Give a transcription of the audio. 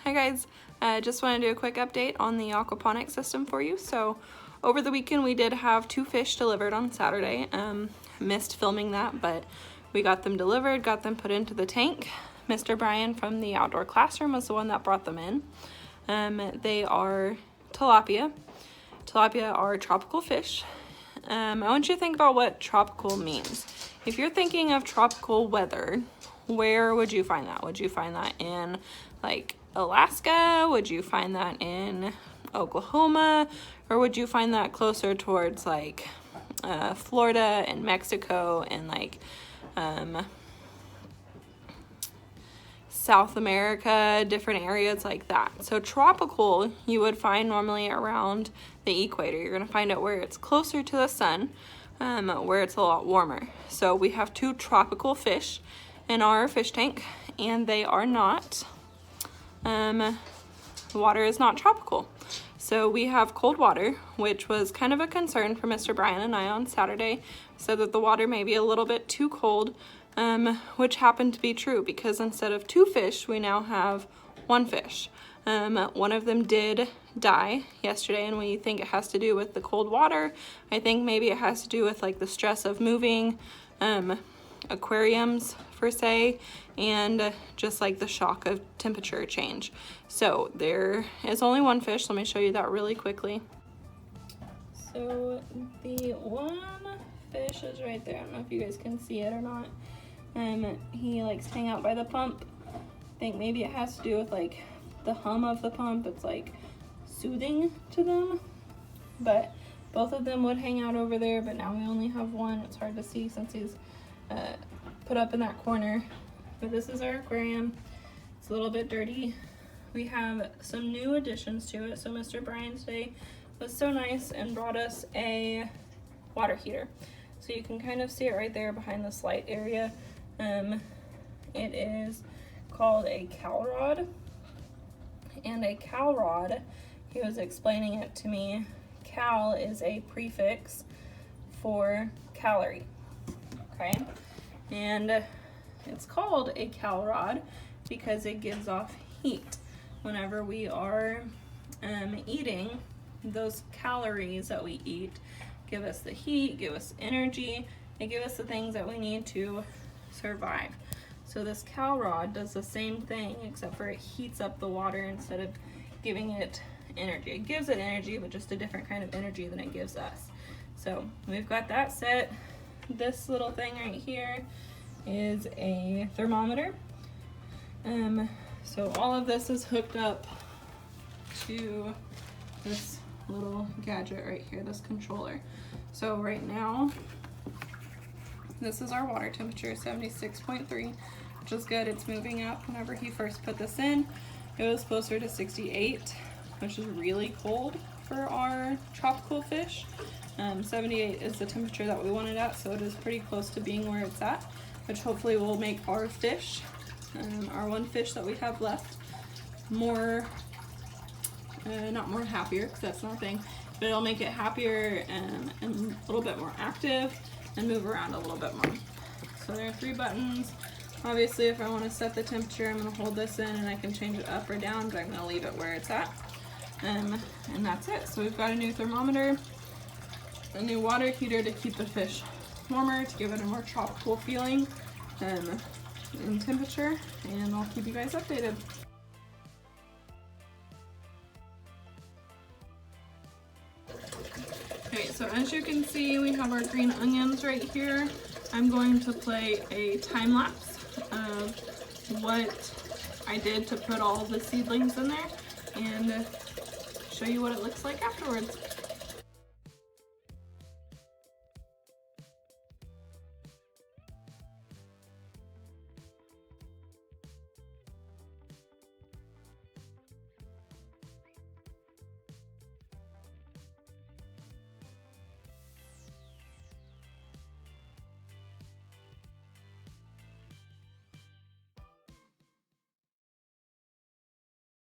Hi guys, just want to do a quick update on the aquaponics system for you. So over the weekend we did have 2 fish delivered on Saturday. Missed filming that, but we got them delivered, got them put into the tank. Mr. Brian from the outdoor classroom was the one that brought them in. They are tilapia. Tilapia are tropical fish. I want you to think about what tropical means. If you're thinking of tropical weather, where would you find that? Would you find that in like Alaska? Would you find that in Oklahoma? Or would you find that closer towards like Florida and Mexico and like South America, different areas like that? So tropical you would find normally around the equator. You're going to find it where it's closer to the sun, where it's a lot warmer. So we have 2 tropical fish in our fish tank, and they are not, the water is not tropical. So we have cold water, which was kind of a concern for Mr. Brian and I on Saturday. Said that the water may be a little bit too cold, which happened to be true because instead of 2 fish, we now have 1 fish. One of them did die yesterday, and we think it has to do with the cold water. I think maybe it has to do with like the stress of moving aquariums per se, and just like the shock of temperature change. So there is only 1 fish. Let me show you that really quickly. So the 1 fish is right there. I don't know if you guys can see it or not. He likes to hang out by the pump. I think maybe it has to do with like the hum of the pump. It's like soothing to them, but both of them would hang out over there, but now we only have 1. It's hard to see since he's put up in that corner. But this is our aquarium. It's a little bit dirty. We have some new additions to it. So Mr. Brian today was so nice and brought us a water heater. So you can kind of see it right there behind this light area. It is called a cow rod. And a cow rod, he was explaining it to me, cal is a prefix for calorie, okay? And it's called a cow rod because it gives off heat. Whenever we are eating, those calories that we eat give us the heat, give us energy, they give us the things that we need to survive. So this cow rod does the same thing, except for it heats up the water instead of giving it energy. It gives it energy, but just a different kind of energy than it gives us. So we've got that set. This little thing right here is a thermometer. So all of this is hooked up to this little gadget right here, this controller. So right now, this is our water temperature, 76.3, which is good. It's moving up. Whenever he first put this in, it was closer to 68, which is really cold for our tropical fish. 78 is the temperature that we want it at, so it is pretty close to being where it's at, which hopefully will make our fish, our 1 fish that we have left, more, not more happier, because that's not a thing, but it'll make it happier and a little bit more active and move around a little bit more. So there are 3 buttons. Obviously, if I want to set the temperature, I'm going to hold this in and I can change it up or down, but I'm going to leave it where it's at. And that's it. So we've got a new thermometer, a new water heater to keep the fish warmer, to give it a more tropical feeling in temperature, and I'll keep you guys updated. Okay, so as you can see, we have our green onions right here. I'm going to play a time lapse of what I did to put all the seedlings in there and show you what it looks like afterwards.